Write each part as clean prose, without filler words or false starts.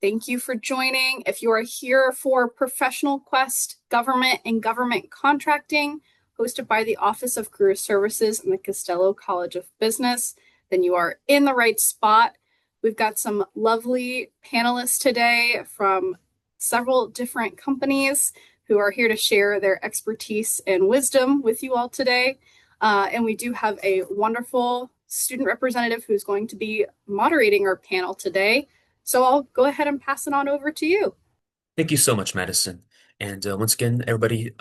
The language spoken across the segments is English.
Thank you for joining. If you are here for ProfessionalQuest Government and Government Contracting, hosted by the Office of Career Services and the Costello College of Business, then you are in the right spot. We've got some lovely panelists today from several different companies who are here to share their expertise and wisdom with you all today. And we do have a wonderful student representative who's going to be moderating our panel today. So I'll go ahead and pass it on over to you. Thank you so much, Madison. And once again, everybody,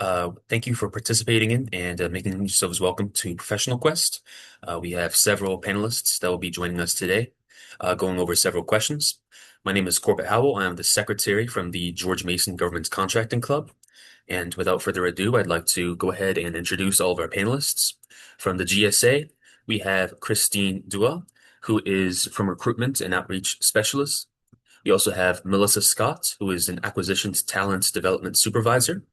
thank you for participating in and making yourselves welcome to ProfessionalQuest. We have several panelists that will be joining us today, going over several questions. My name is Corbett Howell. I am the secretary from the George Mason Government Contracting Club. And without further ado, I'd like to go ahead and introduce all of our panelists. From the GSA, we have Christine Dua, who is from Recruitment and Outreach Specialist. We also have Melissa Scot, who is an Acquisitions Talent Development Supervisor.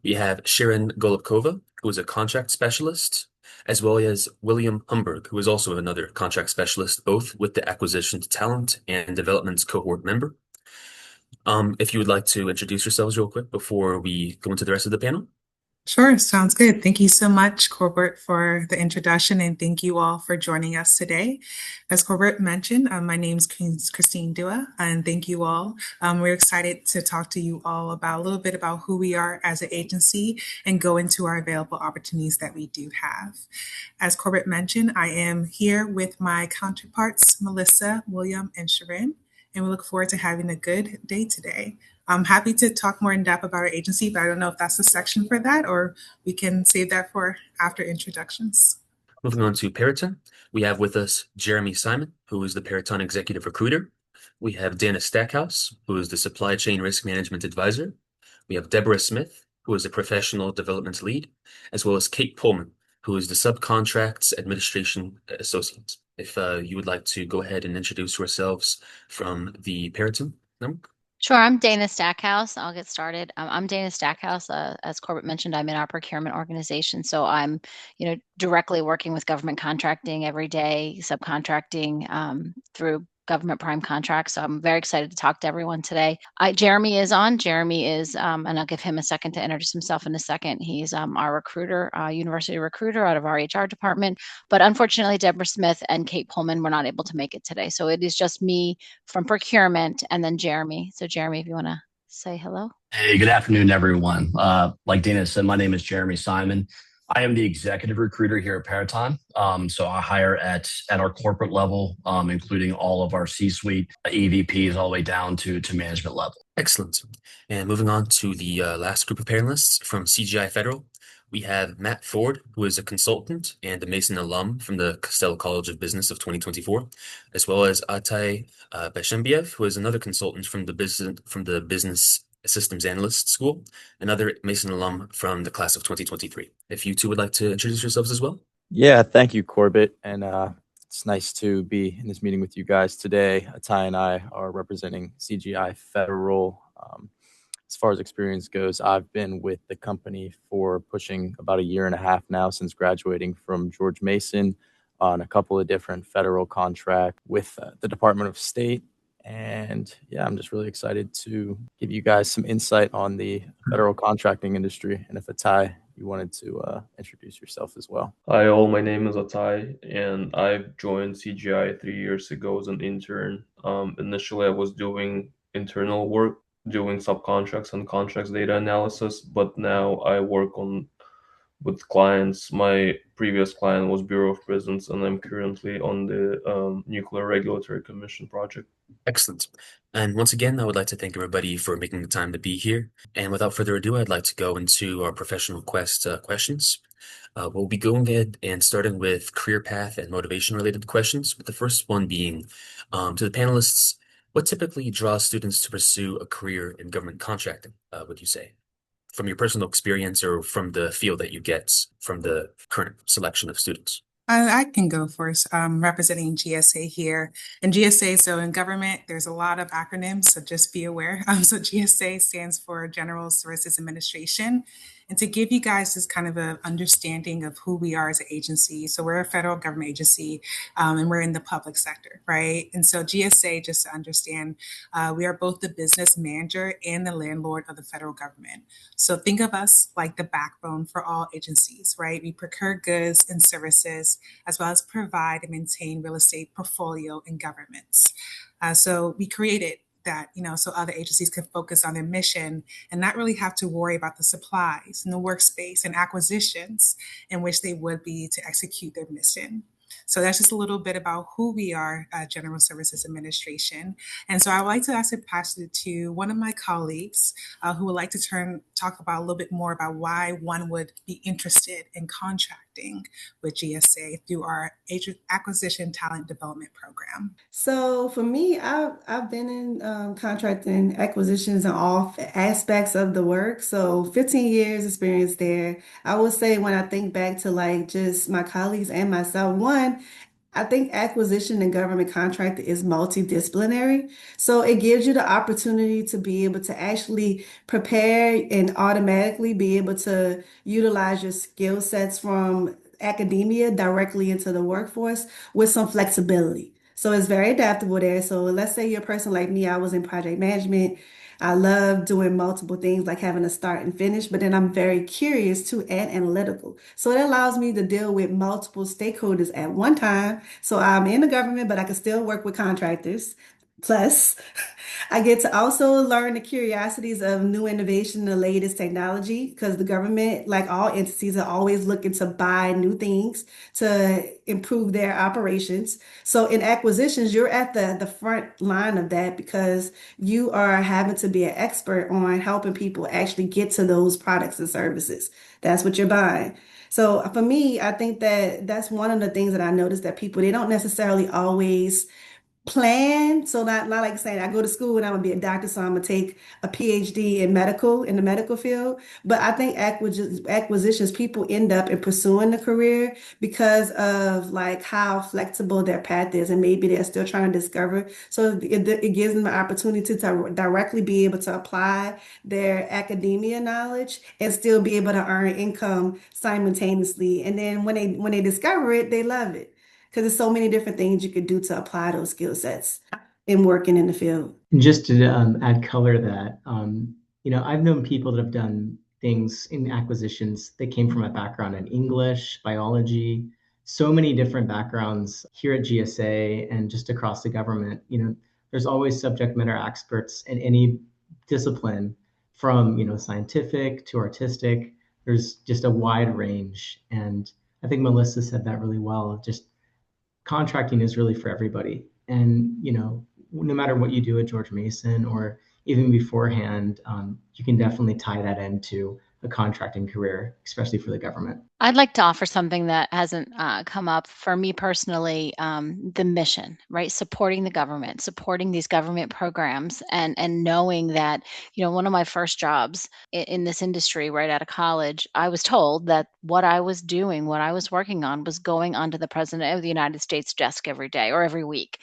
We have Shirin Golubkova, who is a Contract Specialist, as well as William Humburg, who is also another Contract Specialist, both with the Acquisitions Talent and Development Cohort member. If you would like to introduce yourselves real quick before we go into the rest of the panel. Sure, sounds good. Thank you so much, Corbett, for the introduction, and thank you all for joining us today. As Corbett mentioned, my name is Christine Dua, and thank you all. We're excited to talk to you all about a little bit about who we are as an agency and go into our available opportunities that we do have. As Corbett mentioned, I am here with my counterparts, Melissa, William, and Shirin, and we look forward to having a good day today. I'm happy to talk more in depth about our agency, but I don't know if that's the section for that, or we can save that for after introductions. Moving on to Peraton, we have with us Jeremy Simon, who is the Peraton Executive Recruiter. We have Dana Stackhouse, who is the Supply Chain Risk Management Advisor. We have Deborah Smith, who is the Professional Development Lead, as well as Kate Pohlmann, who is the Subcontracts Administration Associate. If you would like to go ahead and introduce yourselves from the Peraton network. Sure, I'm Dana Stackhouse. I'll get started. I'm Dana Stackhouse. As Corbett mentioned, I'm in our procurement organization. So I'm, directly working with government contracting every day, subcontracting through government prime contracts. So I'm very excited to talk to everyone today. Jeremy is on. Jeremy is, and I'll give him a second to introduce himself in a second. He's our recruiter, university recruiter out of our HR department. But unfortunately, Deborah Smith and Kate Pohlmann were not able to make it today. So it is just me from procurement and then Jeremy. So Jeremy, if you want to say hello. Hey, good afternoon, everyone. Like Dana said, my name is Jeremy Simon. I am the executive recruiter here at Peraton. So I hire at our corporate level, including all of our C-suite EVPs all the way down to management level. Excellent. And moving on to the last group of panelists from CGI Federal, we have Matt Ford, who is a consultant and a Mason alum from the Costello College of Business of 2024, as well as Atay Beshembiev, who is another consultant from the Business Systems Analyst School, another Mason alum from the class of 2023. If you two would like to introduce yourselves as well. Yeah, thank you, Corbett. And it's nice to be in this meeting with you guys today. Atay and I are representing CGI Federal. As far as experience goes, I've been with the company for pushing about a year and a half now since graduating from George Mason on a couple of different federal contracts with the Department of State. And yeah, I'm just really excited to give you guys some insight on the federal contracting industry. And if Atay, you wanted to introduce yourself as well. Hi all, my name is Atay, and I joined CGI 3 years ago as an intern. Initially, I was doing internal work, doing subcontracts and contracts data analysis, but now I work with clients. My previous client was Bureau of Prisons, and I'm currently on the Nuclear Regulatory Commission project. Excellent. And once again, I would like to thank everybody for making the time to be here. And without further ado, I'd like to go into our ProfessionalQuest questions. We'll be going ahead and starting with career path and motivation related questions, with the first one being to the panelists, what typically draws students to pursue a career in government contracting, would you say? From your personal experience or from the feel that you get from the current selection of students? I can go first. I'm representing GSA here. And GSA, so in government, there's a lot of acronyms, so just be aware. So GSA stands for General Services Administration. And to give you guys this kind of an understanding of who we are as an agency, so we're a federal government agency, and we're in the public sector, right? And so GSA, just to understand, we are both the business manager and the landlord of the federal government. So think of us like the backbone for all agencies, right? We procure goods and services, as well as provide and maintain real estate portfolio in governments. So we created that, so other agencies can focus on their mission and not really have to worry about the supplies and the workspace and acquisitions in which they would be to execute their mission. So that's just a little bit about who we are, General Services Administration. And so I would like to ask it pass it to one of my colleagues who would like to talk about a little bit more about why one would be interested in contracting with GSA through our Agent Acquisition Talent Development Program. So for me, I've been in contracting acquisitions and all aspects of the work. So 15 years experience there. I would say when I think back to like just my colleagues and myself, one, I think acquisition and government contract is multidisciplinary. So it gives you the opportunity to be able to actually prepare and automatically be able to utilize your skill sets from academia directly into the workforce with some flexibility. So it's very adaptable there. So let's say you're a person like me, I was in project management. I love doing multiple things like having a start and finish, but then I'm very curious too and analytical. So it allows me to deal with multiple stakeholders at one time. So I'm in the government, but I can still work with contractors. Plus, I get to also learn the curiosities of new innovation, the latest technology, because the government, like all entities, are always looking to buy new things to improve their operations. So in acquisitions, you're at the front line of that because you are having to be an expert on helping people actually get to those products and services. That's what you're buying. So for me, I think that that's one of the things that I noticed that people, they don't necessarily always plan. So not like saying I go to school and I'm gonna be a doctor, so I'm gonna take a PhD in the medical field. But I think acquisitions, people end up in pursuing the career because of like how flexible their path is, and maybe they're still trying to discover. So it gives them the opportunity to directly be able to apply their academia knowledge and still be able to earn income simultaneously. And then when they discover it, they love it because there's so many different things you could do to apply those skill sets in working in the field. Just to add color to that, I've known people that have done things in acquisitions that came from a background in English, biology, so many different backgrounds here at GSA and just across the government. There's always subject matter experts in any discipline from, scientific to artistic. There's just a wide range. And I think Melissa said that really well. Just contracting is really for everybody. And, no matter what you do at George Mason or even beforehand, you can definitely tie that into a contracting career, especially for the government. I'd like to offer something that hasn't come up for me personally, the mission, right? Supporting the government, supporting these government programs and knowing that, one of my first jobs in this industry right out of college, I was told that what I was doing, what I was working on was going onto the President of the United States desk every day or every week.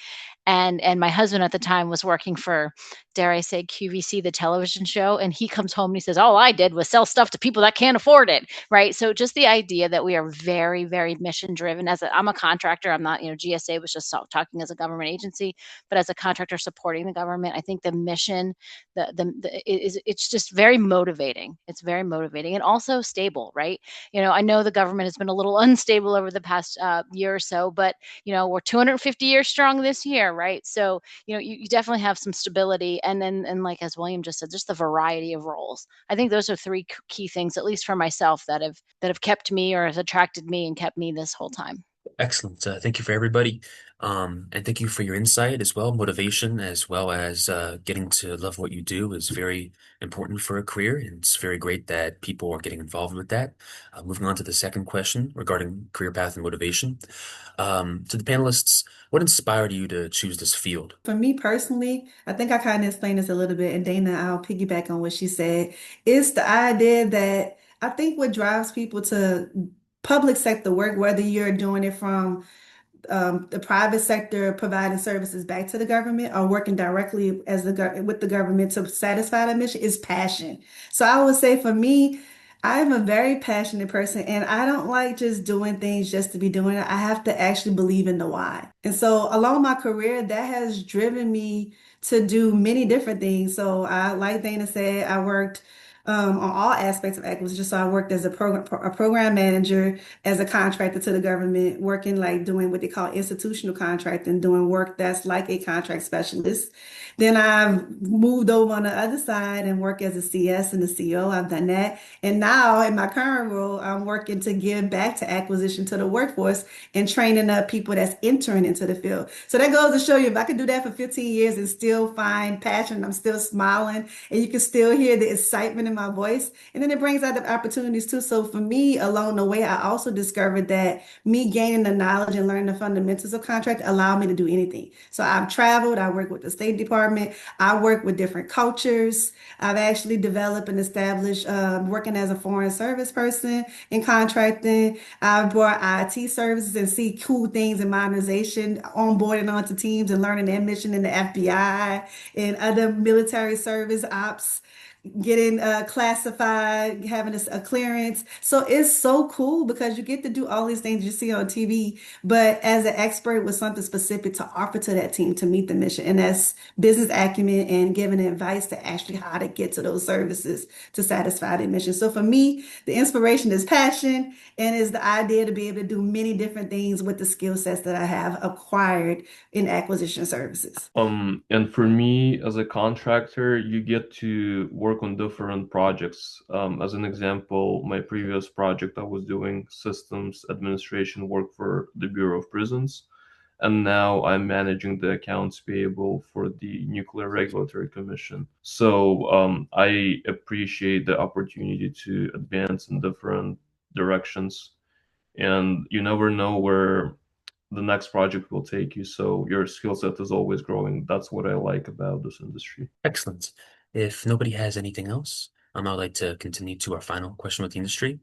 And my husband at the time was working for, dare I say, QVC, the television show. And he comes home and he says, all I did was sell stuff to people that can't afford it, right? So just the idea that we are very, very mission driven. I'm a contractor. I'm not, GSA was just talking as a government agency, but as a contractor supporting the government, I think the mission, it's just very motivating. It's very motivating and also stable, right? I know the government has been a little unstable over the past year or so, but we're 250 years strong this year, right? So, you definitely have some stability. And then, like, as William just said, just the variety of roles. I think those are three key things, at least for myself, that have kept me or has attracted me and kept me this whole time. Excellent. Thank you for everybody. And thank you for your insight as well. Motivation as well as getting to love what you do is very important for a career. And it's very great that people are getting involved with that. Moving on to the second question regarding career path and motivation. To the panelists, what inspired you to choose this field? For me personally, I think I kind of explained this a little bit, and Dana, I'll piggyback on what she said. It's the idea that I think what drives people to public sector work, whether you're doing it from the private sector providing services back to the government or working directly with the government to satisfy that mission, is passion. So I would say for me, I'm a very passionate person and I don't like just doing things just to be doing it. I have to actually believe in the why. And so along my career, that has driven me to do many different things. So I, like Dana said, I worked on all aspects of acquisition. So I worked as a program manager, as a contractor to the government, working like doing what they call institutional contracting, doing work that's like a contract specialist. Then I've moved over on the other side and work as a CS and a CO. I've done that. And now in my current role, I'm working to give back to acquisition to the workforce and training up people that's entering into the field. So that goes to show you if I could do that for 15 years and still find passion, I'm still smiling and you can still hear the excitement in my voice. And then it brings out the opportunities too. So for me, along the way, I also discovered that me gaining the knowledge and learning the fundamentals of contract allowed me to do anything. So I've traveled, I work with the State Department, I work with different cultures. I've actually developed and established working as a foreign service person in contracting. I've brought IT services and see cool things in modernization, onboarding onto teams and learning their mission in the FBI and other military service ops, getting classified, having a clearance. So it's so cool because you get to do all these things you see on TV, but as an expert with something specific to offer to that team to meet the mission. And that's business acumen and giving advice to actually how to get to those services to satisfy the mission. So for me, the inspiration is passion and is the idea to be able to do many different things with the skill sets that I have acquired in acquisition services. And for me, as a contractor, you get to work on different projects. As an example, my previous project, I was doing systems administration work for the Bureau of Prisons. And now I'm managing the accounts payable for the Nuclear Regulatory Commission. So I appreciate the opportunity to advance in different directions. And you never know where the next project will take you. So your skill set is always growing. That's what I like about this industry. Excellent. If nobody has anything else, I'd like to continue to our final question with the industry.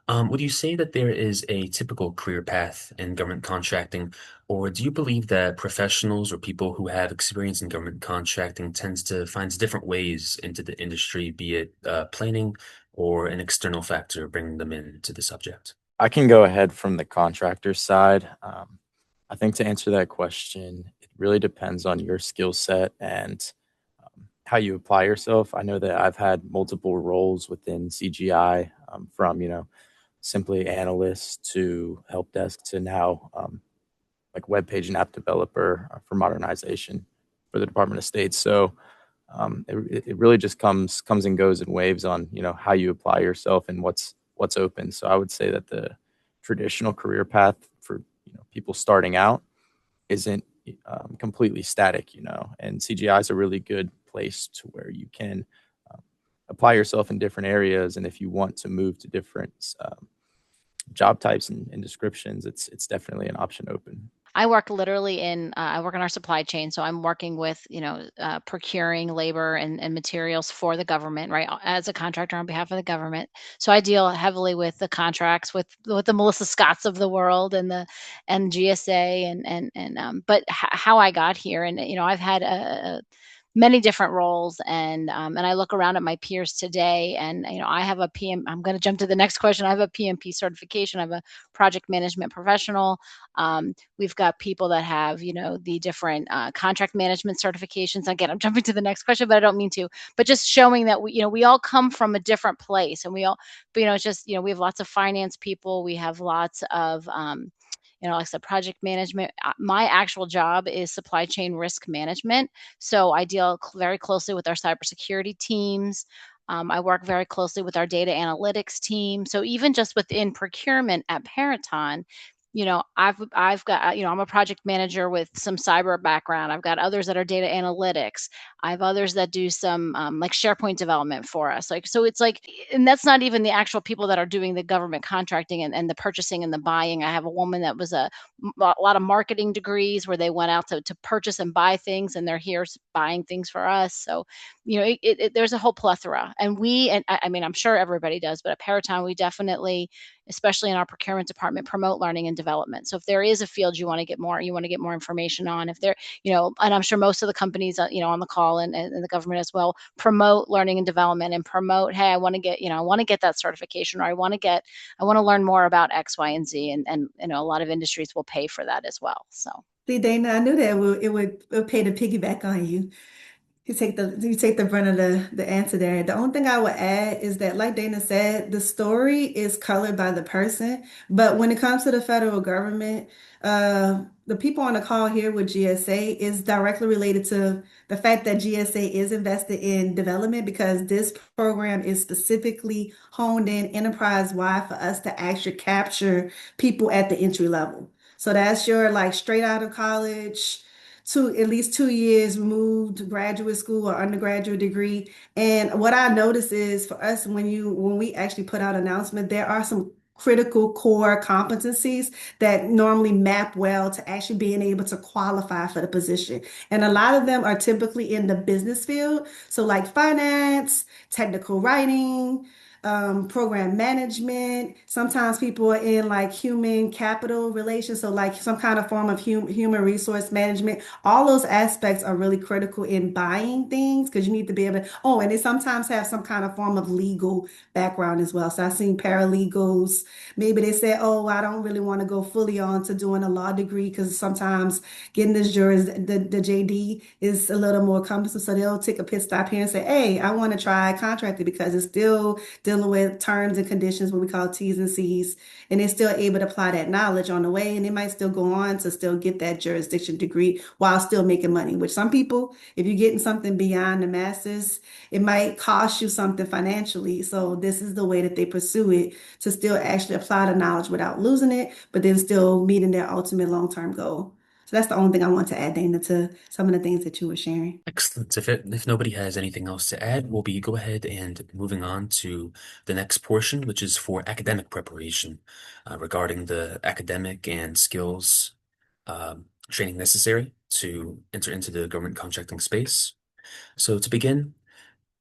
Would you say that there is a typical career path in government contracting, or do you believe that professionals or people who have experience in government contracting tends to find different ways into the industry, be it planning or an external factor bringing them into the subject? I can go ahead from the contractor side. I think to answer that question, it really depends on your skill set and how you apply yourself. I know that I've had multiple roles within CGI, from, simply analyst to help desk to now like web page and app developer for modernization for the Department of State. So it really just comes and goes in waves on, how you apply yourself and what's open. So I would say that the traditional career path for people starting out isn't completely static, and CGI is a really good place to where you can apply yourself in different areas. And if you want to move to different job types and descriptions, it's definitely an option open. I work literally I work in our supply chain. So I'm working with, procuring labor and materials for the government, right? As a contractor on behalf of the government. So I deal heavily with the contracts with the Melissa Scotts of the world and GSA but how I got here and, I've had many different roles and I look around at my peers today and I have a PM. I'm going to jump to the next question. I have a PMP certification. I have a project management professional. We've got people that have the different contract management certifications. Again, I'm jumping to the next question, but I don't mean to. But just showing that we all come from a different place, and we all, but it's just we have lots of finance people. We have lots of like I said, project management. My actual job is supply chain risk management. So I deal very closely with our cybersecurity teams. I work very closely with our data analytics team. So even just within procurement at Peraton, I've got, I'm a project manager with some cyber background. I've got others that are data analytics. I have others that do some like SharePoint development for us. So it's like, and that's not even the actual people that are doing the government contracting and the purchasing and the buying. I have a woman that was a lot of marketing degrees where they went out to purchase and buy things, and they're here buying things for us. So, there's a whole plethora. And I mean, I'm sure everybody does, but at Peraton, we definitely, especially in our procurement department, promote learning and development. So if there is a field you want to get more information on, if there, and I'm sure most of the companies, on the call and the government as well, promote learning and development and promote, hey, I want to get that certification, or I want to learn more about X, Y, and Z. And a lot of industries will pay for that as well. So. See, Dana, I knew that it would pay to piggyback on you. You take the brunt of the answer there. The only thing I would add is that, like Dana said, the story is colored by the person. But when it comes to the federal government, the people on the call here with GSA is directly related to the fact that GSA is invested in development, because this program is specifically honed in enterprise-wide for us to actually capture people at the entry level. So that's your like straight out of college, at least 2 years removed graduate school or undergraduate degree. And what I notice is for us, when we actually put out announcement, there are some critical core competencies that normally map well to actually being able to qualify for the position. And a lot of them are typically in the business field. So like finance, technical writing, program management. Sometimes people are in like human capital relations, so like some kind of form of human resource management. All those aspects are really critical in buying things, because you need to be able to, and they sometimes have some kind of form of legal background as well. So I've seen paralegals, maybe they say, I don't really want to go fully on to doing a law degree, because sometimes getting this the JD is a little more cumbersome. So they'll take a pit stop here and say, hey, I want to try contracting, because it's still dealing with terms and conditions, what we call T's and C's, and they're still able to apply that knowledge on the way, and they might still go on to still get that jurisdiction degree while still making money. Which some people, if you're getting something beyond the master's, it might cost you something financially. So this is the way that they pursue it, to still actually apply the knowledge without losing it, but then still meeting their ultimate long-term goal. So that's the only thing I want to add, Dana, to some of the things that you were sharing. Excellent. If nobody has anything else to add, we'll go ahead and moving on to the next portion, which is for academic preparation, regarding the academic and skills training necessary to enter into the government contracting space. So to begin,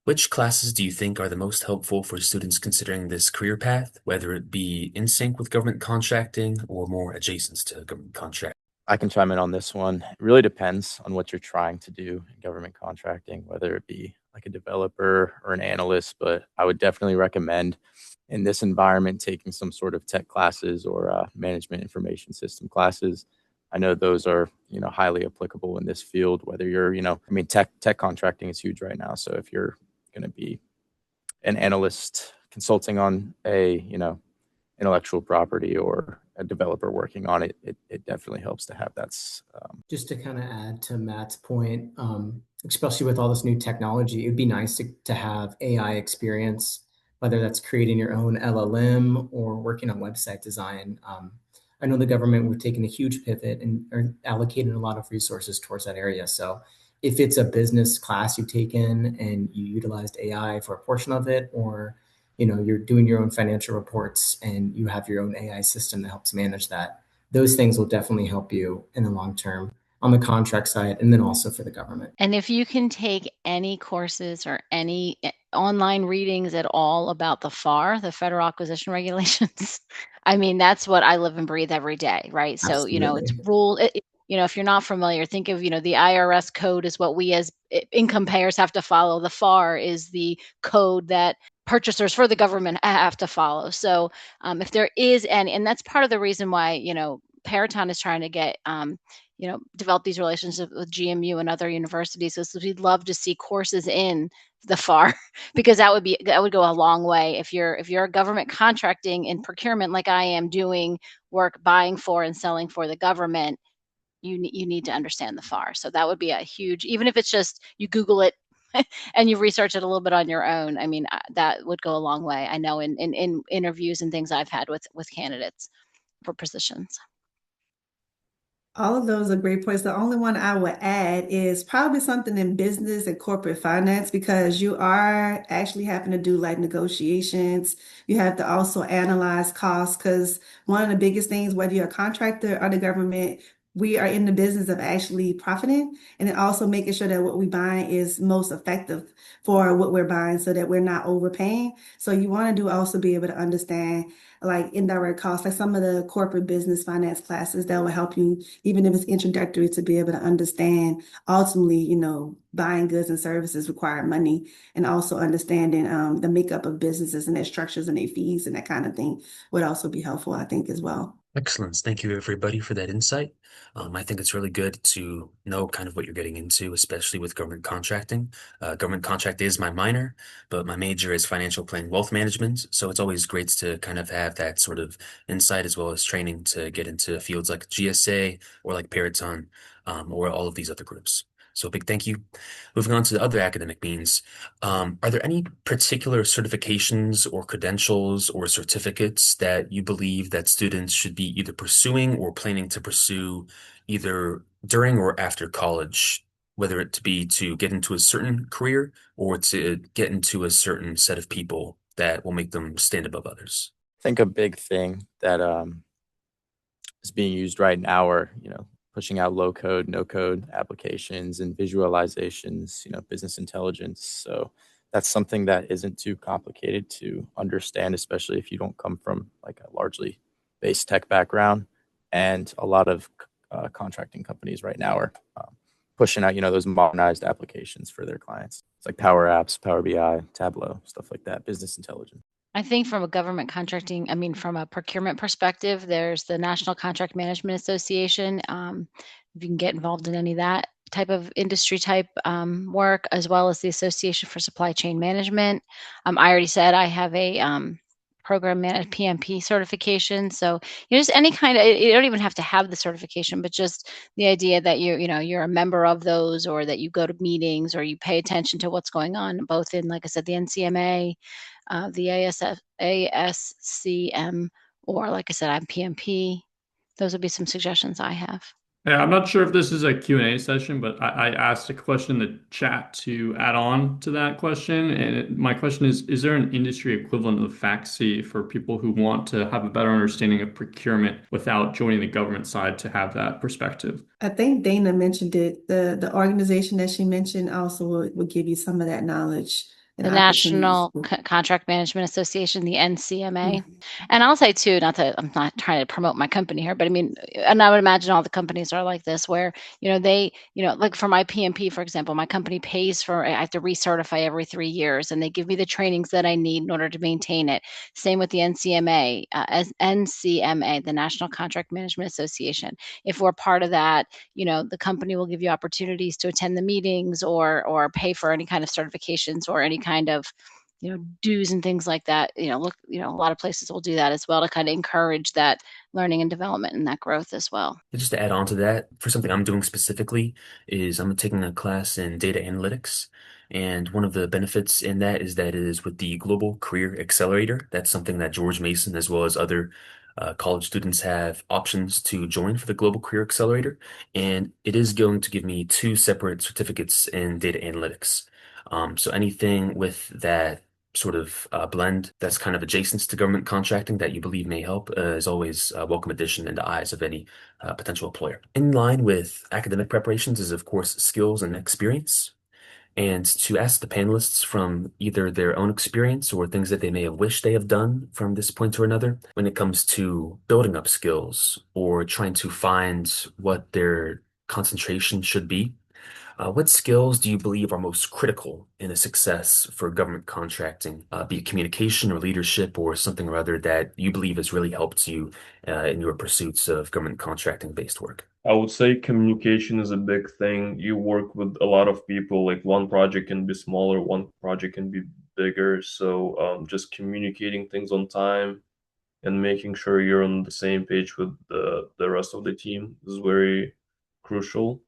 which classes do you think are the most helpful for students considering this career path, whether it be in sync with government contracting or more adjacent to government contracting? I can chime in on this one. It really depends on what you're trying to do in government contracting, whether it be like a developer or an analyst. But I would definitely recommend in this environment taking some sort of tech classes or management information system classes. I know those are, highly applicable in this field, whether you're, tech contracting is huge right now. So if you're going to be an analyst consulting on a, intellectual property or a developer working on it, it definitely helps to have that. Just to kind of add to Matt's point, especially with all this new technology, it'd be nice to have AI experience, whether that's creating your own LLM or working on website design. I know the government, we've taken a huge pivot and are allocating a lot of resources towards that area. So if it's a business class you've taken and you utilized AI for a portion of it, or you're doing your own financial reports and you have your own AI system that helps manage that, those things will definitely help you in the long term on the contract side, and then also for the government. And if you can take any courses or any online readings at all about the FAR, the Federal Acquisition Regulations, I mean, that's what I live and breathe every day, right? So, it's rule. If you're not familiar, think of, the IRS code is what we as income payers have to follow. The FAR is the code that purchasers for the government have to follow. So if there is any, and that's part of the reason why, Peraton is trying to get, develop these relationships with GMU and other universities. So we'd love to see courses in the FAR, because that would go a long way. If you're a government contracting and procurement, like I am, doing work buying for and selling for the government, you need to understand the FAR. So that would be a huge, even if it's just you Google it and you research it a little bit on your own. I mean, that would go a long way. I know in interviews and things I've had with candidates for positions. All of those are great points. The only one I would add is probably something in business and corporate finance, because you are actually having to do like negotiations. You have to also analyze costs, because one of the biggest things, whether you're a contractor or the government, we are in the business of actually profiting, and then also making sure that what we buy is most effective for what we're buying so that we're not overpaying. So you want to do also be able to understand like indirect costs, like some of the corporate business finance classes that will help you, even if it's introductory, to be able to understand ultimately, buying goods and services require money, and also understanding the makeup of businesses and their structures and their fees and that kind of thing would also be helpful, I think, as well. Excellent. Thank you, everybody, for that insight. I think it's really good to know kind of what you're getting into, especially with government contracting. Government contract is my minor, but my major is financial planning, wealth management. So it's always great to kind of have that sort of insight as well as training to get into fields like GSA or like Peraton, or all of these other groups. So big thank you. Moving on to the other academic means, are there any particular certifications or credentials or certificates that you believe that students should be either pursuing or planning to pursue either during or after college, whether it to be to get into a certain career or to get into a certain set of people that will make them stand above others? I think a big thing that is being used right now are, pushing out low code, no code applications and visualizations, business intelligence. So that's something that isn't too complicated to understand, especially if you don't come from like a largely based tech background. And a lot of contracting companies right now are pushing out, those modernized applications for their clients. It's like Power Apps, Power BI, Tableau, stuff like that, business intelligence. I think from a government contracting, from a procurement perspective, there's the National Contract Management Association. If you can get involved in any of that type of industry type work, as well as the Association for Supply Chain Management. I already said I have a program PMP certification. So just any kind of, you don't even have to have the certification, but just the idea that you're a member of those, or that you go to meetings or you pay attention to what's going on, both in, like I said, the NCMA, the ASCM, or like I said, I'm PMP. Those would be some suggestions I have. Yeah, I'm not sure if this is a Q&A session, but I asked a question in the chat to add on to that question. And my question is there an industry equivalent of FACSI for people who want to have a better understanding of procurement without joining the government side to have that perspective? I think Dana mentioned it. The organization that she mentioned also will give you some of that knowledge. The National Contract Management Association, the NCMA. Mm-hmm. And I'll say too, I'm not trying to promote my company here, but and I would imagine all the companies are like this, where, they, like for my PMP, for example, my company pays for, I have to recertify every 3 years, and they give me the trainings that I need in order to maintain it. Same with the NCMA, NCMA, the National Contract Management Association. If we're part of that, the company will give you opportunities to attend the meetings or pay for any kind of certifications or any kind of dues and things like that. A lot of places will do that as well to kind of encourage that learning and development and that growth as well. Just to add on to that, for something I'm doing specifically is I'm taking a class in data analytics. And one of the benefits in that is that it is with the Global Career Accelerator. That's something that George Mason, as well as other college students, have options to join for the Global Career Accelerator. And it is going to give me 2 separate certificates in data analytics. So anything with that sort of blend that's kind of adjacent to government contracting that you believe may help is always a welcome addition in the eyes of any potential employer. In line with academic preparations is, of course, skills and experience. And to ask the panelists from either their own experience or things that they may have wished they have done from this point or another, when it comes to building up skills or trying to find what their concentration should be. What skills do you believe are most critical in a success for government contracting, be it communication or leadership or something or other that you believe has really helped you in your pursuits of government contracting based work? I would say communication is a big thing. You work with a lot of people, like one project can be smaller, one project can be bigger. So just communicating things on time and making sure you're on the same page with the rest of the team is very crucial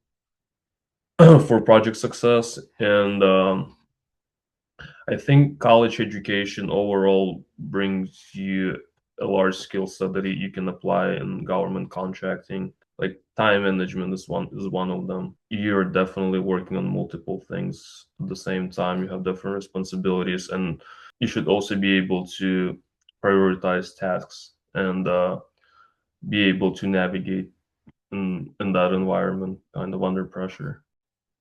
for project success. And I think college education overall brings you a large skill set that you can apply in government contracting. Like time management is one of them. You're definitely working on multiple things at the same time. You have different responsibilities, and you should also be able to prioritize tasks and be able to navigate in that environment, kind of under pressure?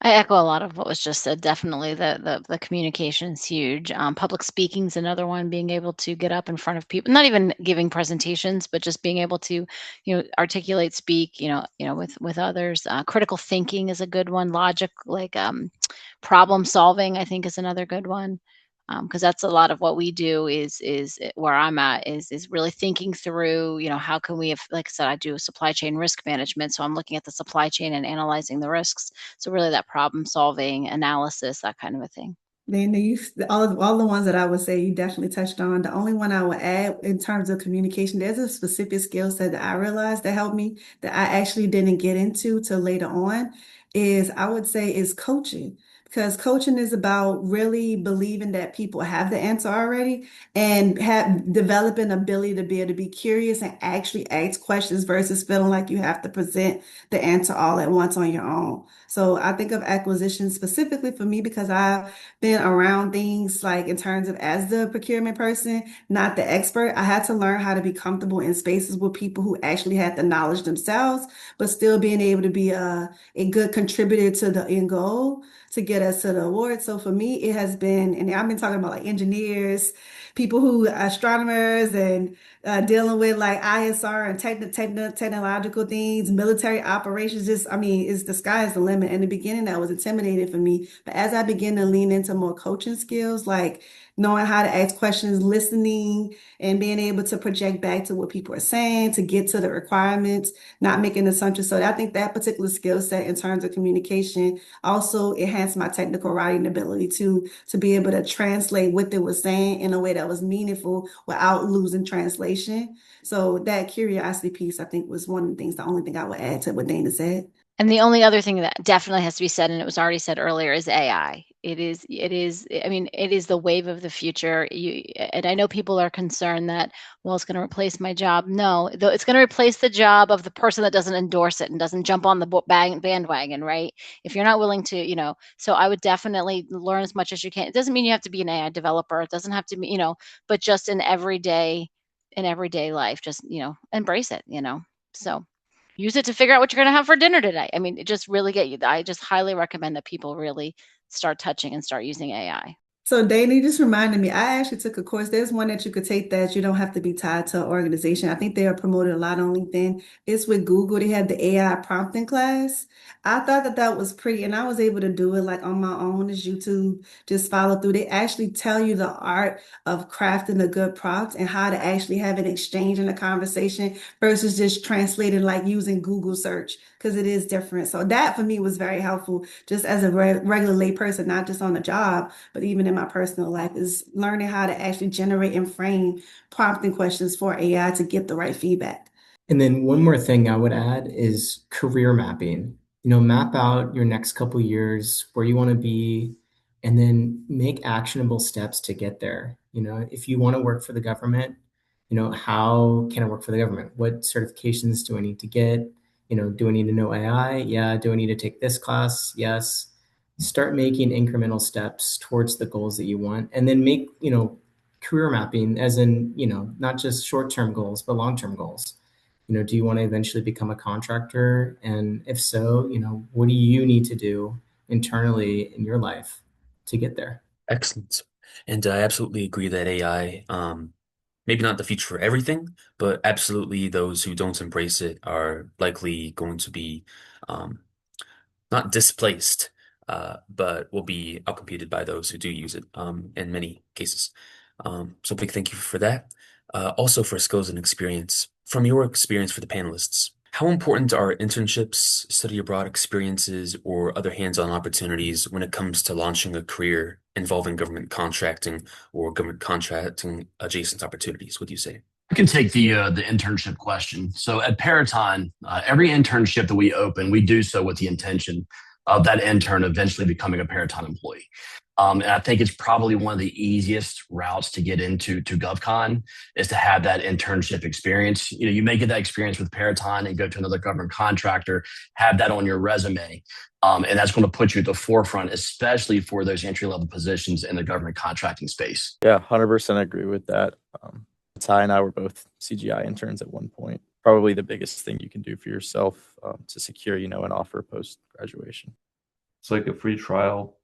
I echo a lot of what was just said. Definitely the communication's huge. Public speaking's another one, being able to get up in front of people, not even giving presentations, but just being able to, articulate, speak, with others. Critical thinking is a good one. Logic, like problem solving, I think is another good one. Because that's a lot of what we do is where I'm at is really thinking through, how can we have, like I said, I do supply chain risk management. So I'm looking at the supply chain and analyzing the risks. So really that problem solving, analysis, that kind of a thing. Then all the ones that I would say you definitely touched on. The only one I would add in terms of communication, there's a specific skill set that I realized that helped me that I actually didn't get into till later on is I would say is coaching. Because coaching is about really believing that people have the answer already and have developing ability to be able to be curious and actually ask questions versus feeling like you have to present the answer all at once on your own. So I think of acquisition specifically for me because I've been around things like in terms of as the procurement person, not the expert. I had to learn how to be comfortable in spaces with people who actually had the knowledge themselves, but still being able to be a good contributor to the end goal to get us to the award. So for me, it has been, and I've been talking about like engineers, people who astronomers and dealing with like ISR and technological things, military operations. It's the sky is the limit. In the beginning, that was intimidating for me. But as I began to lean into more coaching skills, like knowing how to ask questions, listening, and being able to project back to what people are saying to get to the requirements, not making assumptions. So I think that particular skill set in terms of communication also enhanced my technical writing ability to be able to translate what they were saying in a way that was meaningful without losing translation. So that curiosity piece, I think, was one of the things, the only thing I would add to what Dana said. And the only other thing that definitely has to be said, and it was already said earlier, is AI. It is, it is the wave of the future. And I know people are concerned that, well, it's going to replace my job. No, though it's going to replace the job of the person that doesn't endorse it and doesn't jump on the bandwagon, right? If you're not willing to, so I would definitely learn as much as you can. It doesn't mean you have to be an AI developer. It doesn't have to be, but just in everyday life, just, embrace it, so. Use it to figure out what you're going to have for dinner today. It just really get you. I just highly recommend that people really start touching and start using AI. So Dana, you just reminded me, I actually took a course. There's one that you could take that you don't have to be tied to an organization. I think they are promoted a lot on LinkedIn. It's with Google. They have the AI prompting class. I thought that was pretty, and I was able to do it like on my own as YouTube, just follow through. They actually tell you the art of crafting a good prompt and how to actually have an exchange in a conversation versus just translating like using Google search because it is different. So that for me was very helpful just as a regular lay person, not just on the job, but even in my personal life, is learning how to actually generate and frame prompting questions for AI to get the right feedback. And then one more thing I would add is career mapping. Map out your next couple years, where you want to be, and then make actionable steps to get there. If you want to work for the government, how can I work for the government? What certifications do I need to get? Do I need to know AI? Yeah. Do I need to take this class? Yes. Start making incremental steps towards the goals that you want, and then make, career mapping as in, not just short-term goals, but long-term goals. Do you want to eventually become a contractor? And if so, what do you need to do internally in your life to get there? Excellent. And I absolutely agree that AI, maybe not the future for everything, but absolutely those who don't embrace it are likely going to be not displaced, but will be outcompeted by those who do use it in many cases. So big thank you for that. Also for skills and experience. From your experience for the panelists, how important are internships, study abroad experiences, or other hands-on opportunities when it comes to launching a career involving government contracting or government contracting adjacent opportunities, would you say? I can take the internship question. So at Peraton, every internship that we open, we do so with the intention of that intern eventually becoming a Peraton employee. And I think it's probably one of the easiest routes to get into GovCon is to have that internship experience. You may get that experience with Peraton and go to another government contractor, have that on your resume. And that's going to put you at the forefront, especially for those entry-level positions in the government contracting space. Yeah, 100% agree with that. Ty and I were both CGI interns at one point. probably the biggest thing you can do for yourself to secure, an offer post-graduation. It's like a free trial.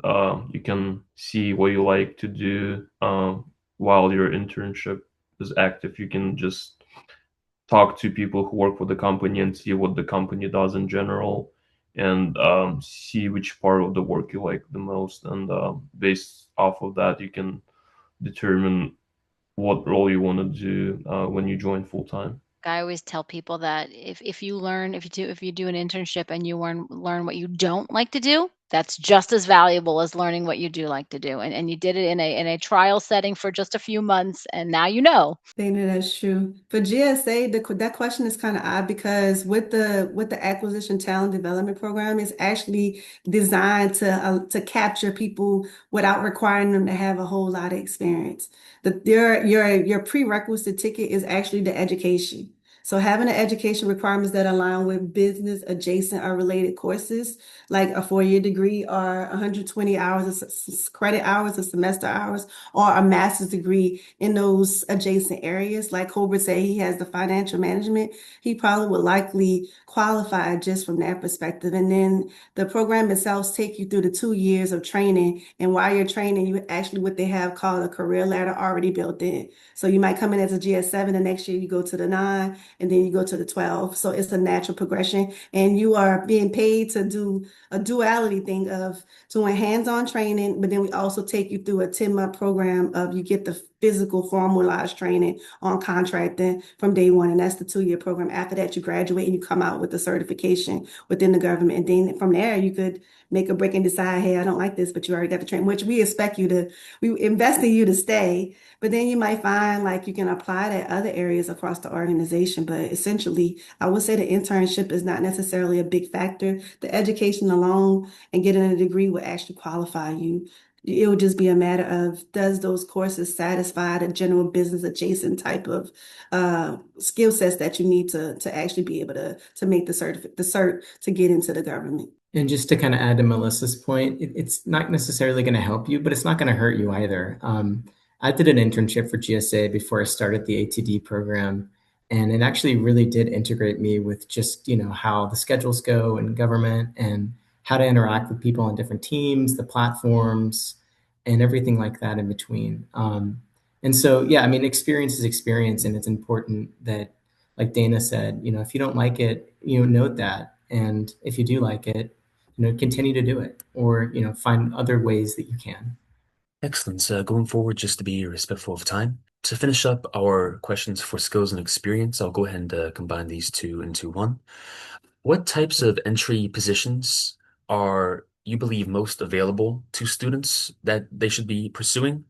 You can see what you like to do while your internship is active. You can just talk to people who work for the company and see what the company does in general, and see which part of the work you like the most. And based off of that, you can determine what role you want to do when you join full time. I always tell people that if you do an internship and you learn what you don't like to do, that's just as valuable as learning what you do like to do. And you did it in a trial setting for just a few months, and now you know. Dana, that's true. For GSA, that question is kind of odd because with the acquisition talent development program, it's actually designed to capture people without requiring them to have a whole lot of experience. Your prerequisite ticket is actually the education. So having the education requirements that align with business adjacent or related courses, like a 4-year degree or 120 hours of credit hours or semester hours, or a master's degree in those adjacent areas. Like Corbett said, he has the financial management. He probably would likely qualify just from that perspective. And then the program itself take you through the 2 years of training. And while you're training, you actually what they have called a career ladder already built in. So you might come in as a GS7, the next year you go to the 9, and then you go to the 12. So it's a natural progression. And you are being paid to do a duality thing of doing hands-on training, but then we also take you through a 10-month program of you get the physical formalized training on contracting from day one. And that's the 2-year program. After that, you graduate and you come out with the certification within the government. And then from there, you could make a break and decide, hey, I don't like this, but you already got the training, which we invest in you to stay. But then you might find like you can apply that other areas across the organization. But essentially, I would say the internship is not necessarily a big factor. The education alone and getting a degree will actually qualify you. It would just be a matter of, does those courses satisfy the general business adjacent type of skill sets that you need to actually be able to make the cert to get into the government. And just to kind of add to Melissa's point, it's not necessarily going to help you, but it's not going to hurt you either. I did an internship for GSA before I started the ATD program, and it actually really did integrate me with just, how the schedules go in government and how to interact with people on different teams, the platforms, and everything like that in between. And so, yeah, I mean, experience is experience, and it's important that, like Dana said, if you don't like it, note that. And if you do like it, continue to do it, or, find other ways that you can. Excellent. So going forward, just to be respectful of time, to finish up our questions for skills and experience, I'll go ahead and combine these two into one. What types of entry positions are you believe most available to students that they should be pursuing?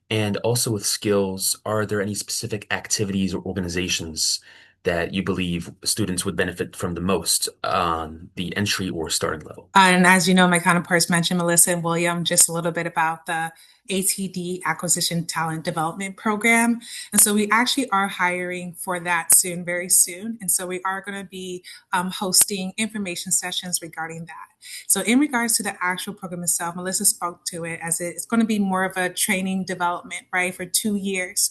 And also with skills, are there any specific activities or organizations that you believe students would benefit from the most on the entry or starting level? And as you know, my counterparts mentioned, Melissa and William, just a little bit about the ATD Acquisition Talent Development Program. And so we actually are hiring for that soon, very soon. And so we are going to be hosting information sessions regarding that. So in regards to the actual program itself, Melissa spoke to it as it's going to be more of a training development, right, for 2 years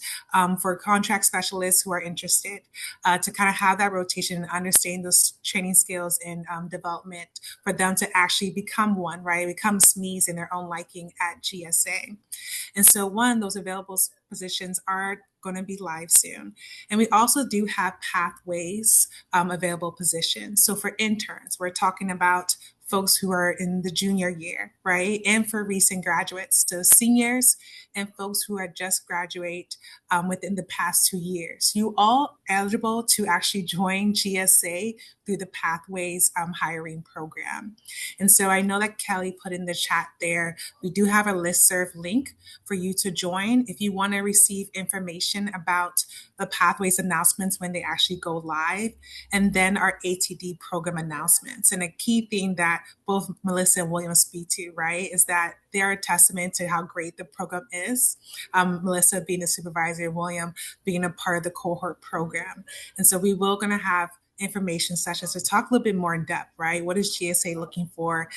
for contract specialists who are interested to kind of have that rotation and understand those training skills and development for them to actually become one, right, become SMEs in their own liking at GSA. And so those available positions are going to be live soon. And we also do have pathways available positions. So for interns, we're talking about folks who are in the junior year, right? And for recent graduates, so seniors and folks who are just graduate within the past 2 years. You all eligible to actually join GSA through the Pathways hiring program. And so I know that Kelly put in the chat there, we do have a listserv link for you to join if you want to receive information about the Pathways announcements when they actually go live, and then our ATD program announcements. And a key thing that both Melissa and William speak to, right, is that they're a testament to how great the program is. Melissa being a supervisor, William being a part of the Cohort program. And so we will going to have information sessions to talk a little bit more in depth, right? What is GSA looking for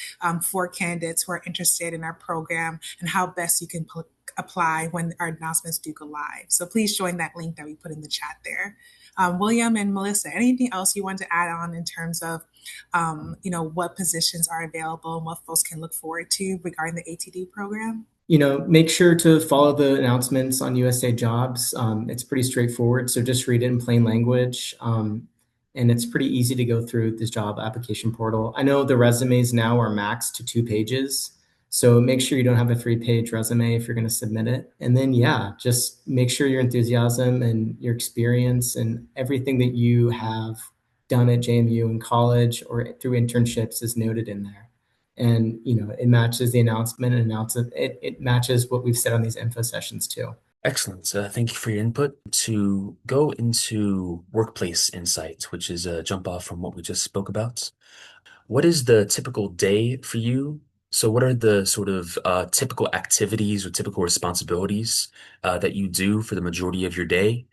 candidates who are interested in our program, and how best you can apply when our announcements do go live. So please join that link that we put in the chat there. William and Melissa, anything else you want to add on in terms of what positions are available and what folks can look forward to regarding the ATD program? Make sure to follow the announcements on USA Jobs. It's pretty straightforward, so just read it in plain language. And it's pretty easy to go through this job application portal. I know the resumes now are maxed to 2 pages, so make sure you don't have a 3-page resume if you're going to submit it. And then, just make sure your enthusiasm and your experience and everything that you have done at JMU in college or through internships is noted in there. And, it matches the announcement and it matches what we've said on these info sessions too. Excellent. Thank you for your input. To go into workplace insights, which is a jump off from what we just spoke about. What is the typical day for you? So what are the sort of typical activities or typical responsibilities that you do for the majority of your day?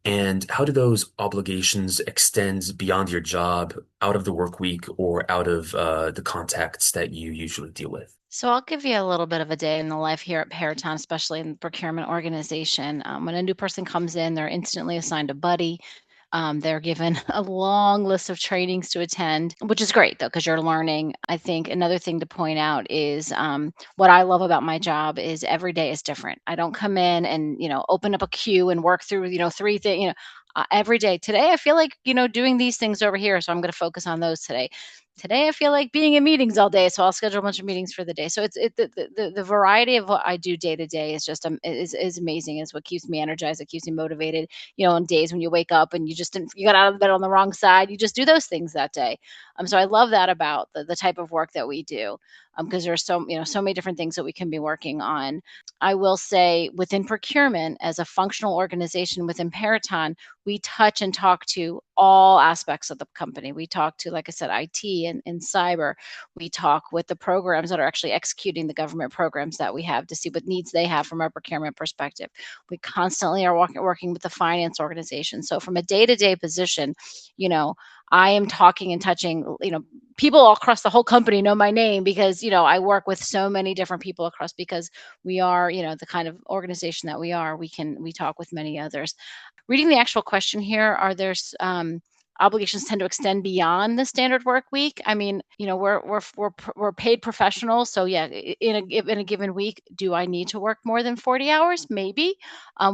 And how do those obligations extend beyond your job, out of the work week, or out of the contacts that you usually deal with? So I'll give you a little bit of a day in the life here at Peraton, especially in the procurement organization. When a new person comes in, they're instantly assigned a buddy. They're given a long list of trainings to attend, which is great though, because you're learning. I think another thing to point out is what I love about my job is every day is different. I don't come in and, open up a queue and work through, 3 things, every day. Today, I feel like, doing these things over here. So I'm going to focus on those today. Today, I feel like being in meetings all day, so I'll schedule a bunch of meetings for the day. So the variety of what I do day to day is just is amazing. It's what keeps me energized. It keeps me motivated. On days when you wake up and you got out of bed on the wrong side, you just do those things that day. So I love that about the type of work that we do, because there's so many different things that we can be working on. I will say within procurement, as a functional organization within Peraton, we touch and talk to all aspects of the company. We talk to, like I said, IT and cyber. We talk with the programs that are actually executing the government programs that we have to see what needs they have from a procurement perspective. We constantly are working with the finance organization. So from a day-to-day position, I am talking and touching, people all across the whole company know my name because, I work with so many different people across, because we are, the kind of organization that we are, we talk with many others. Reading the actual question here, are there obligations tend to extend beyond the standard work week? I mean, we're paid professionals, so yeah, in a given week, do I need to work more than 40 hours? Maybe.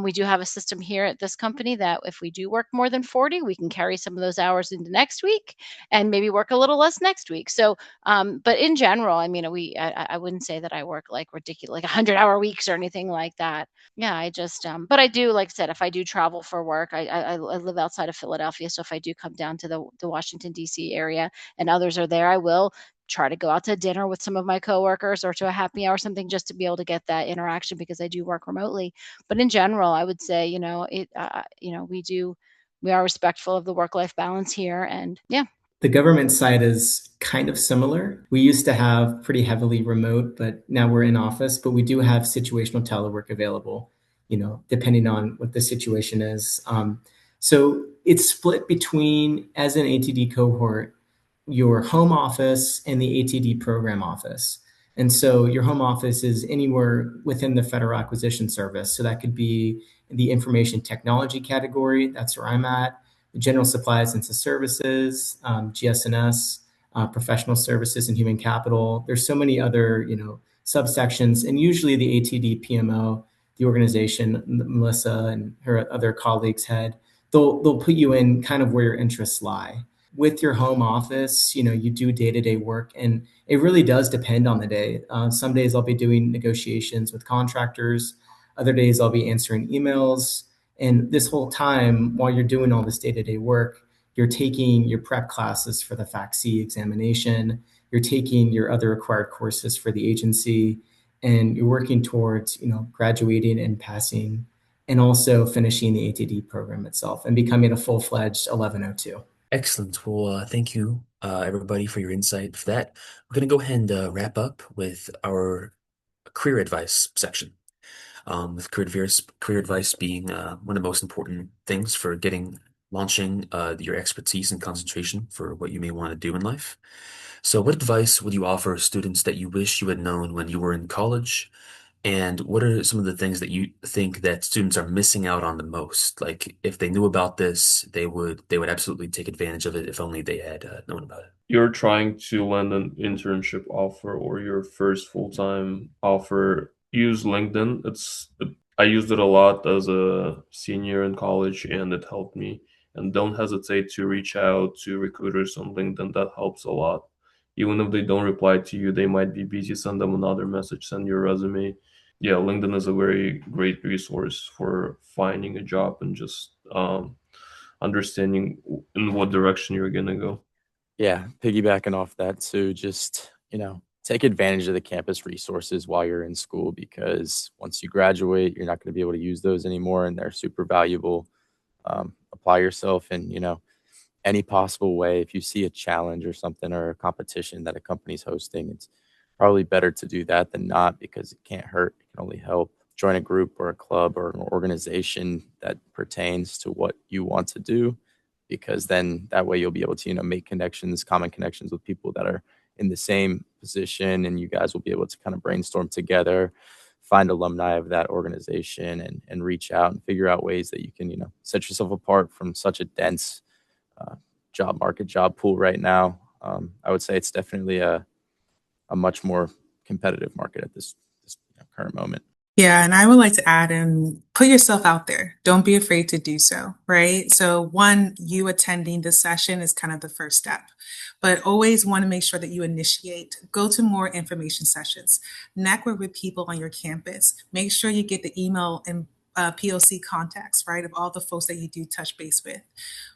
We do have a system here at this company that if we do work more than 40, we can carry some of those hours into next week and maybe work a little less next week. So, but in general, I mean, I wouldn't say that I work like ridiculous, like 100-hour weeks or anything like that. Yeah, I just, but I do, like I said, if I do travel for work, I live outside of Philadelphia. So if I do come down to the Washington, D.C. area and others are there, I will try to go out to dinner with some of my coworkers or to a happy hour or something, just to be able to get that interaction, because I do work remotely. But in general, I would say, we are respectful of the work-life balance here. And yeah. The government side is kind of similar. We used to have pretty heavily remote, but now we're in office, but we do have situational telework available, depending on what the situation is. So it's split between, as an ATD cohort, your home office and the ATD program office. And so your home office is anywhere within the Federal Acquisition Service. So that could be the information technology category. That's where I'm at. General supplies and services, GS&S, professional services and human capital. There's so many other, subsections, and usually the ATD PMO, the organization, Melissa and her other colleagues head, they'll put you in kind of where your interests lie. With your home office, you do day-to-day work, and it really does depend on the day. Some days I'll be doing negotiations with contractors. Other days I'll be answering emails. And this whole time, while you're doing all this day-to-day work, you're taking your prep classes for the FACC examination, you're taking your other required courses for the agency, and you're working towards, graduating and passing, and also finishing the ATD program itself and becoming a full-fledged 1102. Excellent. Well, thank you, everybody, for your insight for that. We're going to go ahead and wrap up with our career advice section. With career advice being one of the most important things for getting launching your expertise and concentration for what you may want to do in life. So what advice would you offer students that you wish you had known when you were in college? And what are some of the things that you think that students are missing out on the most? Like if they knew about this, they would absolutely take advantage of it if only they had known about it. You're trying to land an internship offer or your first full-time offer, use LinkedIn. I used it a lot as a senior in college and it helped me. And don't hesitate to reach out to recruiters on LinkedIn. That helps a lot. Even if they don't reply to you, they might be busy. Send them another message, send your resume. Yeah, LinkedIn is a very great resource for finding a job and just understanding in what direction you're gonna go. Yeah, piggybacking off that too, just, take advantage of the campus resources while you're in school, because once you graduate, you're not going to be able to use those anymore, and they're super valuable. Apply yourself in, any possible way. If you see a challenge or something or a competition that a company's hosting, it's probably better to do that than not, because it can't hurt. It can only help. Join a group or a club or an organization that pertains to what you want to do, because then that way you'll be able to, make connections, common connections with people that are in the same position, and you guys will be able to kind of brainstorm together, find alumni of that organization, and reach out and figure out ways that you can, set yourself apart from such a dense job market, job pool right now. I would say it's definitely a much more competitive market at this current moment. Yeah, and I would like to add in, put yourself out there. Don't be afraid to do so, right? So one, you attending the session is kind of the first step, but always want to make sure that you initiate. Go to more information sessions, network with people on your campus. Make sure you get the email and POC contacts, right, of all the folks that you do touch base with.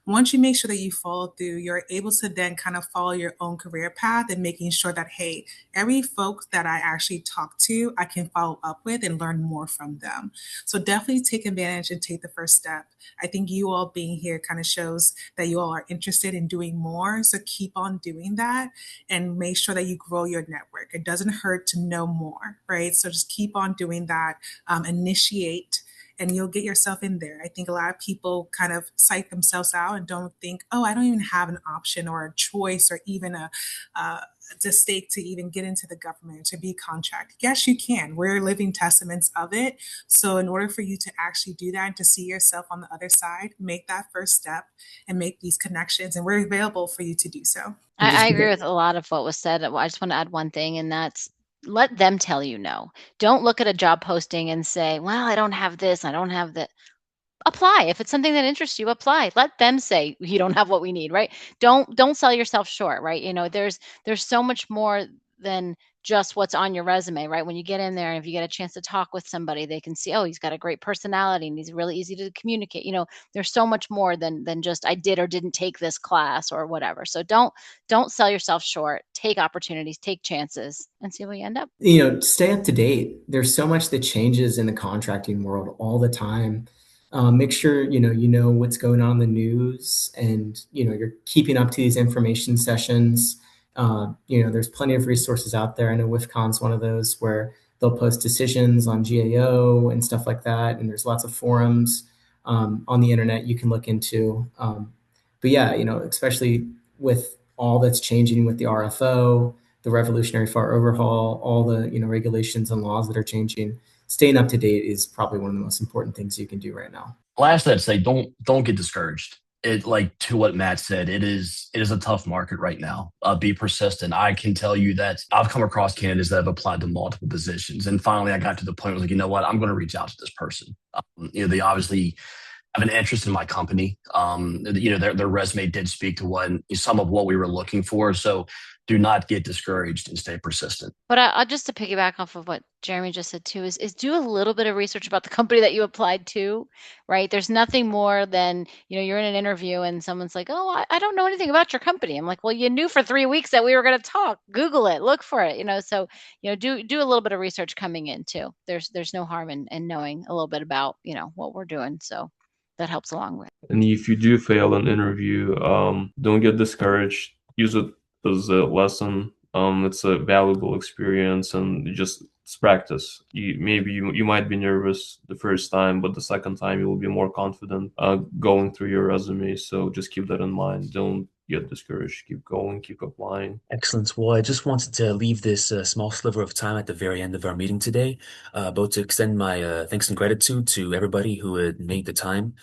Once you make sure that you follow through, you're able to then kind of follow your own career path and making sure that, hey, every folks that I actually talk to, I can follow up with and learn more from them. So definitely take advantage and take the first step. I think you all being here kind of shows that you all are interested in doing more. So keep on doing that and make sure that you grow your network. It doesn't hurt to know more, right? So just keep on doing that, initiate, and you'll get yourself in there. I think a lot of people kind of psych themselves out and don't think, oh, I don't even have an option or a choice or even the stake to even get into the government, to be contract. Yes, you can. We're living testaments of it. So in order for you to actually do that and to see yourself on the other side, make that first step and make these connections. And we're available for you to do so. I agree with a lot of what was said. I just want to add one thing, and that's let them tell you no. Don't look at a job posting and say, well, I don't have this, I don't have that. Apply. If it's something that interests you, apply. Let them say you don't have what we need, right? Don't sell yourself short, right? There's so much more than just what's on your resume, right? When you get in there and if you get a chance to talk with somebody, they can see, oh, he's got a great personality and he's really easy to communicate. There's so much more than just I did or didn't take this class or whatever. So don't sell yourself short. Take opportunities, take chances, and see where you end up. Stay up to date. There's so much that changes in the contracting world all the time. Make sure you know what's going on in the news, and you're keeping up to these information sessions. There's plenty of resources out there. I know WIFCON's one of those where they'll post decisions on GAO and stuff like that, and there's lots of forums on the internet you can look into. But yeah, especially with all that's changing with the RFO, the Revolutionary Fire Overhaul, all the regulations and laws that are changing, staying up to date is probably one of the most important things you can do right now. Last, I'd say don't get discouraged. To what Matt said, it is a tough market right now. Be persistent. I can tell you that I've come across candidates that have applied to multiple positions, and finally I got to the point where I was like, you know what, I'm going to reach out to this person. They obviously have an interest in my company. Their resume did speak to some of what we were looking for. So do not get discouraged and stay persistent. But I'll just to piggyback off of what Jeremy just said too, is do a little bit of research about the company that you applied to, right? There's nothing more than, you're in an interview and someone's like, oh, I don't know anything about your company. I'm like, well, you knew for 3 weeks that we were going to talk. Google it, look for it, so, do a little bit of research coming in too. There's no harm in knowing a little bit about, what we're doing. So that helps along with. And if you do fail an interview, don't get discouraged. Use it as a lesson. It's a valuable experience, and just It's practice. You might be nervous the first time, but the second time you will be more confident going through your resume. So just keep that in mind. Don't get discouraged. Keep going. Keep applying. Excellent. Well, I just wanted to leave this small sliver of time at the very end of our meeting today, both to extend my thanks and gratitude to everybody who had made the time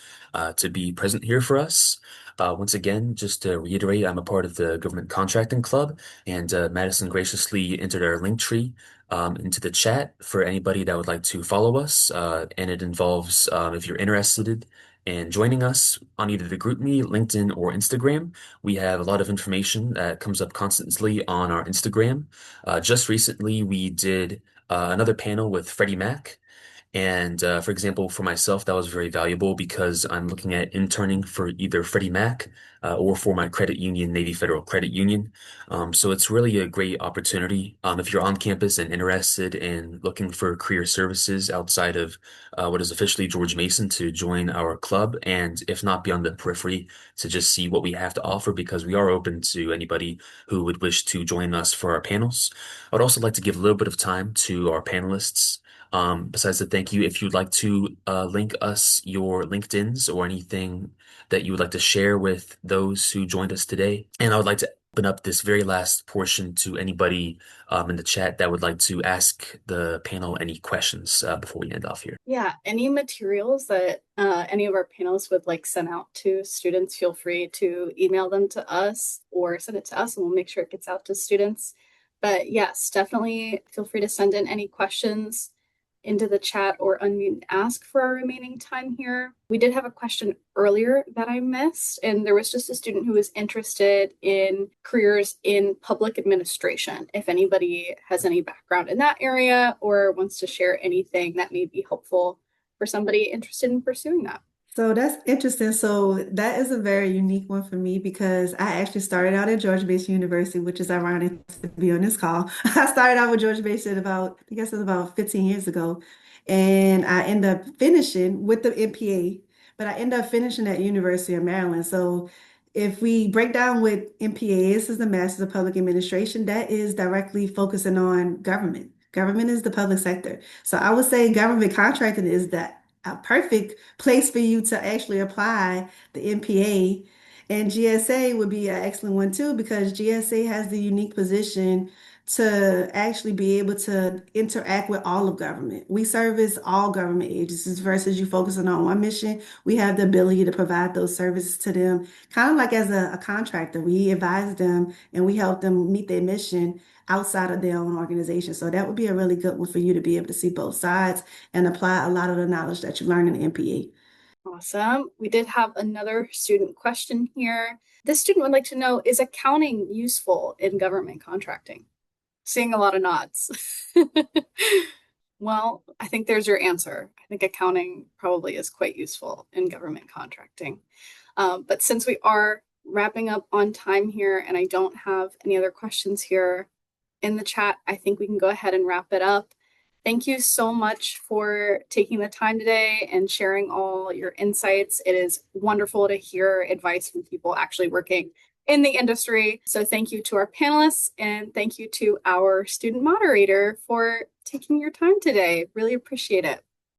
to be present here for us. Once again, just to reiterate, I'm a part of the Government Contracting Club, and Madison graciously entered our link tree into the chat for anybody that would like to follow us. And it involves, if you're interested in joining us on either the GroupMe, LinkedIn, or Instagram, we have a lot of information that comes up constantly on our Instagram. Just recently, we did another panel with Freddie Mac. And for example, for myself, that was very valuable because I'm looking at interning for either Freddie Mac or for my credit union, Navy Federal Credit Union. So it's really a great opportunity if you're on campus and interested in looking for career services outside of what is officially George Mason, to join our club, and if not, be on the periphery to just see what we have to offer, because we are open to anybody who would wish to join us for our panels. I'd also like to give a little bit of time to our panelists. Besides the thank you, if you'd like to link us your LinkedIns or anything that you would like to share with those who joined us today. And I would like to open up this very last portion to anybody in the chat that would like to ask the panel any questions before we end off here. Yeah, any materials that any of our panelists would like sent out to students, feel free to email them to us or send it to us, and we'll make sure it gets out to students. But yes, definitely feel free to send in any questions into the chat or unmute and ask for our remaining time here. We did have a question earlier that I missed, and there was just a student who was interested in careers in public administration. If anybody has any background in that area or wants to share anything that may be helpful for somebody interested in pursuing that. So that's interesting. So that is a very unique one for me because I actually started out at George Mason University, which is ironic to be on this call. I started out with George Mason about 15 years ago, and I ended up finishing with the MPA, but I ended up finishing at University of Maryland. So if we break down with MPA, this is the Master's of Public Administration, that is directly focusing on government. Government is the public sector. So I would say government contracting is a perfect place for you to actually apply the MPA. And GSA would be an excellent one too, because GSA has the unique position to actually be able to interact with all of government. We service all government agencies versus you focusing on one mission. We have the ability to provide those services to them, kind of like as a contractor. We advise them and we help them meet their mission outside of their own organization. So that would be a really good one for you to be able to see both sides and apply a lot of the knowledge that you learn in the MPA. Awesome. We did have another student question here. This student would like to know, is accounting useful in government contracting? Seeing a lot of nods. Well, I think there's your answer. I think accounting probably is quite useful in government contracting. But since we are wrapping up on time here and I don't have any other questions here in the chat, I think we can go ahead and wrap it up. Thank you so much for taking the time today and sharing all your insights. It is wonderful to hear advice from people actually working in the industry. So thank you to our panelists and thank you to our student moderator for taking your time today. Really appreciate it.